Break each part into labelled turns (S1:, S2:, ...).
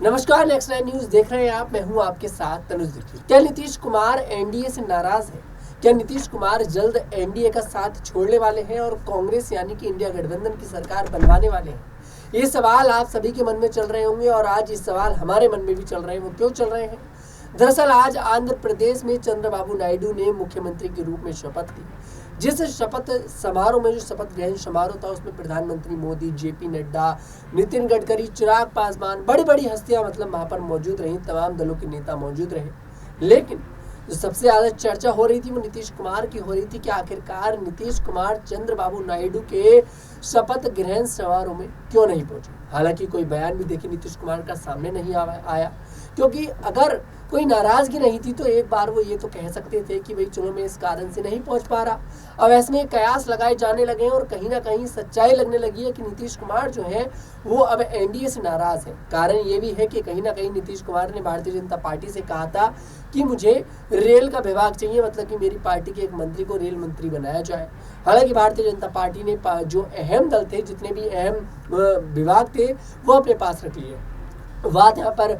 S1: नमस्कार, next 9 news देख रहे हैं आप। मैं हूं आपके साथ तनुज दीक्षित। क्या नीतीश कुमार एनडीए से नाराज है? क्या नीतीश कुमार जल्द एनडीए का साथ छोड़ने वाले हैं और कांग्रेस यानी कि इंडिया गठबंधन की सरकार बनवाने वाले हैं? ये सवाल आप सभी के मन में चल रहे होंगे और आज ये सवाल हमारे मन में भी चल रहे हैं। वो क्यों चल रहे हैं? दरअसल आज आंध्र प्रदेश में चंद्रबाबू नायडू ने मुख्यमंत्री के रूप में शपथ ली। जिस शपथ समारोह में, जो शपथ ग्रहण समारोह था, उसमें प्रधानमंत्री मोदी, जेपी नड्डा, नितिन गडकरी, चिराग पासवान, बड़ी बड़ी हस्तियां वहां पर मौजूद रहीं। तमाम दलों के नेता मौजूद रहे। लेकिन जो सबसे ज्यादा चर्चा हो रही थी वो नीतीश कुमार की हो रही थी कि आखिरकार नीतीश कुमार चंद्रबाबू नायडू के शपथ ग्रहण समारोह में क्यों नहीं पहुंचे। हालांकि कोई बयान भी देखिए नीतीश कुमार का सामने नहीं आया, क्योंकि अगर कोई नाराजगी नहीं थी तो एक बार वो ये तो कह सकते थे कि भाई चलो मैं इस कारण से नहीं पहुंच पा रहा। अब ऐसे में कयास लगाए जाने लगे हैं और कहीं ना कहीं सच्चाई लगने लगी है कि नीतीश कुमार जो है वो अब एनडीए से नाराज है। कारण ये भी है कि कहीं ना कहीं नीतीश कुमार ने भारतीय जनता पार्टी से कहा था कि मुझे रेल का विभाग चाहिए, मतलब कि मेरी पार्टी के एक मंत्री को रेल मंत्री बनाया जाए। हालांकि भारतीय जनता पार्टी ने जो अहम दल थे, जितने भी अहम विभाग थे, वो अपने पास रख लिए। बात यहाँ पर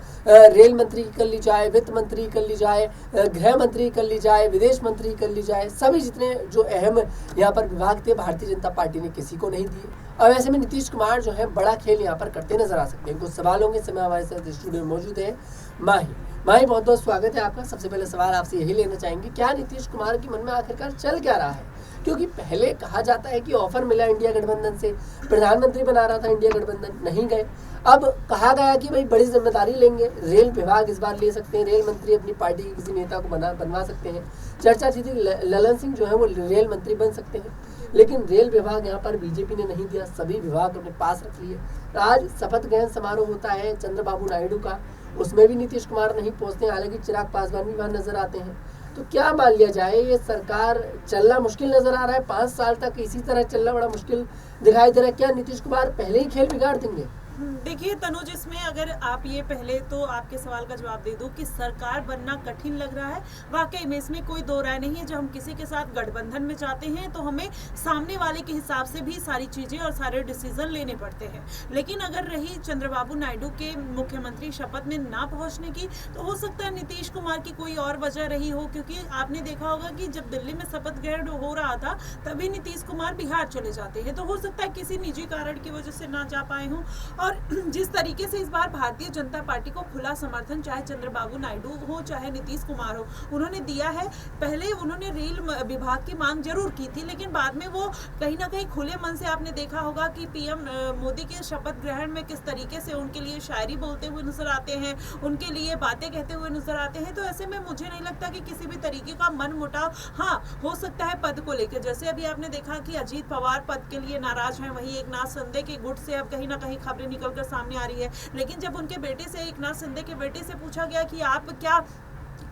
S1: रेल मंत्री की कर ली जाए, वित्त मंत्री कर ली जाए, गृह मंत्री कर ली जाए, विदेश मंत्री कर ली जाए, सभी जितने जो अहम यहाँ पर विभाग थे भारतीय जनता पार्टी ने किसी को नहीं दिए। अब ऐसे में नीतीश कुमार जो है बड़ा खेल यहाँ पर करते नजर आ सकते हैं। कुछ सवालों के समय हमारे साथ स्टूडियो में मौजूद है माही, बहुत बहुत स्वागत है आपका। सबसे पहले सवाल आपसे यही लेना चाहेंगे, क्या नीतीश कुमार के मन में आखिरकार चल क्या रहा है? क्योंकि पहले कहा जाता है कि ऑफर मिला इंडिया गठबंधन से, प्रधानमंत्री बना रहा था इंडिया गठबंधन, नहीं गए। अब कहा गया कि भाई बड़ी जिम्मेदारी लेंगे, रेल विभाग इस बार ले सकते हैं, रेल मंत्री अपनी पार्टी के किसी नेता को बनवा सकते हैं। चर्चा थी ललन सिंह जो है वो रेल मंत्री बन सकते हैं, लेकिन रेल विभाग यहाँ पर बीजेपी ने नहीं दिया, सभी विभाग अपने पास रख लिए। आज शपथ ग्रहण समारोह होता है चंद्रबाबू नायडू का, उसमें भी नीतीश कुमार नहीं पहुंचते हैं। हालांकि चिराग पासवान भी वहां नजर आते हैं। तो क्या मान लिया जाए, ये सरकार चलना मुश्किल नजर आ रहा है? 5 साल तक इसी तरह चलना बड़ा मुश्किल दिखाई दे रहा है। क्या नीतीश कुमार पहले ही खेल बिगाड़ देंगे?
S2: देखिए तनुज, इसमें अगर आप ये पहले तो आपके सवाल का जवाब दे दो कि सरकार बनना कठिन लग रहा है। वाकई में इसमें कोई दो राय नहीं है। जब हम किसी के साथ गठबंधन में जाते हैं तो हमें सामने वाले के हिसाब से भी सारी चीजें और सारे डिसीजन लेने पड़ते हैं। लेकिन अगर रही चंद्रबाबू नायडू के मुख्यमंत्री शपथ में ना पहुंचने की, तो हो सकता है नीतीश कुमार की कोई और वजह रही हो। क्योंकि आपने देखा होगा कि जब दिल्ली में शपथ ग्रहण हो रहा था तभी नीतीश कुमार बिहार चले जाते हैं, तो हो सकता है किसी निजी कारण की वजह से ना जा पाए हों। और जिस तरीके से इस बार भारतीय जनता पार्टी को खुला समर्थन, चाहे चंद्रबाबू नायडू हो चाहे नीतीश कुमार हो, उन्होंने दिया है। पहले उन्होंने रेल विभाग की मांग जरूर की थी, लेकिन बाद में वो कहीं ना कहीं खुले मन से, आपने देखा होगा कि पीएम मोदी के शपथ ग्रहण में किस तरीके से उनके लिए शायरी बोलते हुए नजर आते हैं, उनके लिए बातें कहते हुए नजर आते हैं। तो ऐसे में मुझे नहीं लगता कि किसी भी तरीके का मन मुटाव हाँ हो सकता है पद को लेकर। जैसे अभी आपने देखा कि अजीत पवार पद के लिए नाराज हैं, वहीं एकनाथ शिंदे के गुट से अब कहीं ना कहीं खबरें निकलकर सामने आ रही है। लेकिन जब उनके बेटे से, एकनाथ शिंदे के बेटे से पूछा गया कि आप क्या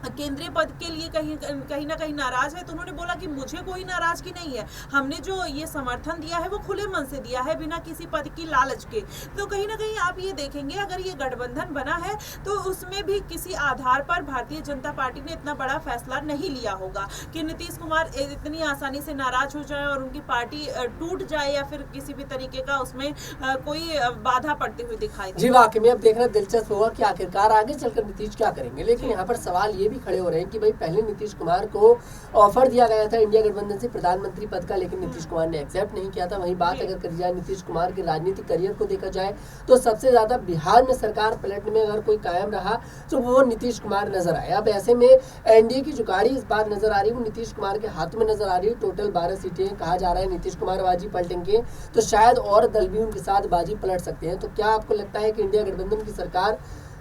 S2: केंद्रीय पद के लिए कहीं ना कहीं नाराज है, तो उन्होंने बोला कि मुझे कोई नाराजगी नहीं है, हमने जो ये समर्थन दिया है वो खुले मन से दिया है, बिना किसी पद की लालच के। तो कहीं ना कहीं आप ये देखेंगे, अगर ये गठबंधन बना है तो उसमें भी किसी आधार पर भारतीय जनता पार्टी ने इतना बड़ा फैसला नहीं लिया होगा कि नीतीश कुमार इतनी आसानी से नाराज हो जाए और उनकी पार्टी टूट जाए या फिर किसी भी तरीके का उसमें कोई बाधा पड़ते हुए दिखाई दे।
S1: जी वाकई में अब देखना दिलचस्प होगा कि आखिरकार आगे चलकर नीतीश क्या करेंगे। लेकिन यहाँ पर सवाल ये भी खड़े हो रहे हैं कि भाई पहले नीतीश कुमार को ऑफर दिया गया था इंडिया गठबंधन से प्रधानमंत्री पद का, लेकिन नीतीश कुमार ने एक्सेप्ट नहीं किया था। वहीं बात अगर करी जाए नीतीश कुमार के राजनीतिक करियर को देखा जाए तो सबसे ज्यादा बिहार में सरकार पलटने में अगर कोई कायम रहा तो वो नीतीश कुमार नजर आए। अब ऐसे में एनडीए की जो गाड़ी इस बार नजर आ रही है वो नीतीश कुमार के हाथ में नजर आ रही है। टोटल 12 सीटें कहा जा रहा है नीतीश कुमार बाजी पलटेंगे, तो शायद और दल भी उनके साथ बाजी पलट सकते हैं। तो क्या आपको लगता है कि इंडिया गठबंधन की सरकार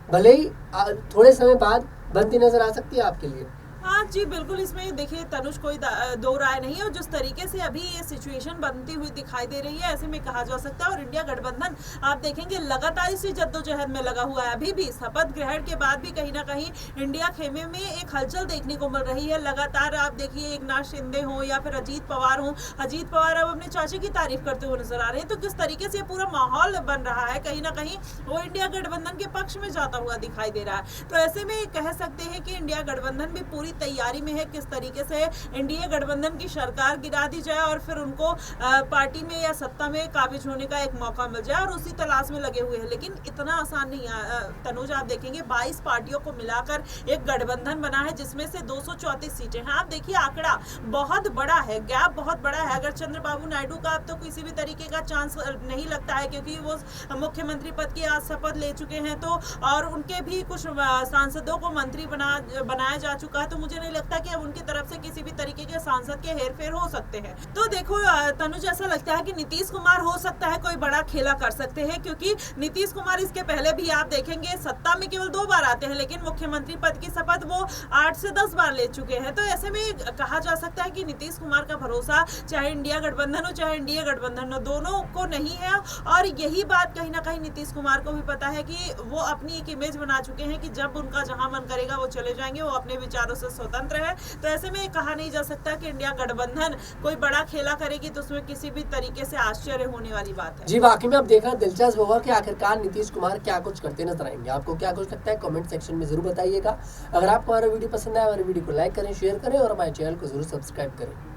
S1: भले ही थोड़े समय बाद बनती नजर आ सकती है आपके लिए?
S2: हाँ जी बिल्कुल, इसमें देखिए तनुज, कोई दो राय नहीं है। और जिस तरीके से अभी ये सिचुएशन बनती हुई दिखाई दे रही है, ऐसे में कहा जा सकता है। और इंडिया गठबंधन आप देखेंगे लगातार इसी जद्दोजहद में लगा हुआ है। अभी भी शपथ ग्रहण के बाद भी कहीं ना कहीं इंडिया खेमे में एक हलचल देखने को मिल रही है। लगातार आप देखिए, एकनाथ शिंदे हो या फिर अजीत पवार हो, अजीत पवार अब अपने चाचे की तारीफ करते हुए नजर आ रहे हैं। तो किस तरीके से पूरा माहौल बन रहा है, कहीं ना कहीं वो इंडिया गठबंधन के पक्ष में जाता हुआ दिखाई दे रहा है। तो ऐसे में कह सकते हैं कि इंडिया गठबंधन भी पूरी तैयारी में है किस तरीके से एनडीए गठबंधन की सरकार गिरा दी जाए और फिर उनको पार्टी में या सत्ता में काबिज होने का एक मौका मिल जाए, और उसी तलाश में लगे हुए हैं। लेकिन इतना आसान नहीं है तनुज, आप देखेंगे 22 पार्टियों को मिलाकर एक गठबंधन बना है जिसमें से 234 सीटें हैं। आप देखिए आंकड़ा बहुत बड़ा है, गैप बहुत बड़ा है। अगर चंद्रबाबू नायडू का अब तो किसी भी तरीके का चांस नहीं लगता है, क्योंकि वो मुख्यमंत्री पद की आज शपथ ले चुके हैं, तो और उनके भी कुछ सांसदों को मंत्री बनाया जा चुका है, तो मुझे नहीं लगता कि अब उनकी तरफ से किसी भी तरीके के सांसद के हेरफेर हो सकते हैं। तो देखो तनुज, ऐसा लगता है कि नीतीश कुमार हो सकता है कोई बड़ा खेला कर सकते हैं, क्योंकि नीतीश कुमार इसके पहले भी आप देखेंगे सत्ता में केवल 2 बार आते हैं, लेकिन मुख्यमंत्री पद की शपथ वो 8 से 10 बार ले चुके हैं। तो ऐसे में कहा जा सकता है कि नीतीश कुमार का भरोसा चाहे इंडिया गठबंधन हो चाहे एनडीए गठबंधन हो, दोनों को नहीं है। और यही बात कहीं ना कहीं नीतीश कुमार को भी पता है कि वो अपनी एक इमेज बना चुके हैं कि जब उनका जहां मन करेगा वो चले जाएंगे, वो अपने विचारों से स्वतंत्र है। तो ऐसे में कहा नहीं जा सकता कि इंडिया गठबंधन कोई बड़ा खेला करेगी, तो उसमें किसी भी तरीके से आश्चर्य होने वाली बात है।
S1: जी वाकई में अब देखना दिलचस्प होगा कि आखिरकार नीतीश कुमार क्या कुछ करते नजर आएंगे। आपको क्या कुछ लगता है कमेंट सेक्शन में जरूर बताइएगा। अगर आपको हमारा वीडियो पसंद आया, हमारे वीडियो को लाइक करें, शेयर करें और हमारे चैनल को जरूर सब्सक्राइब करें।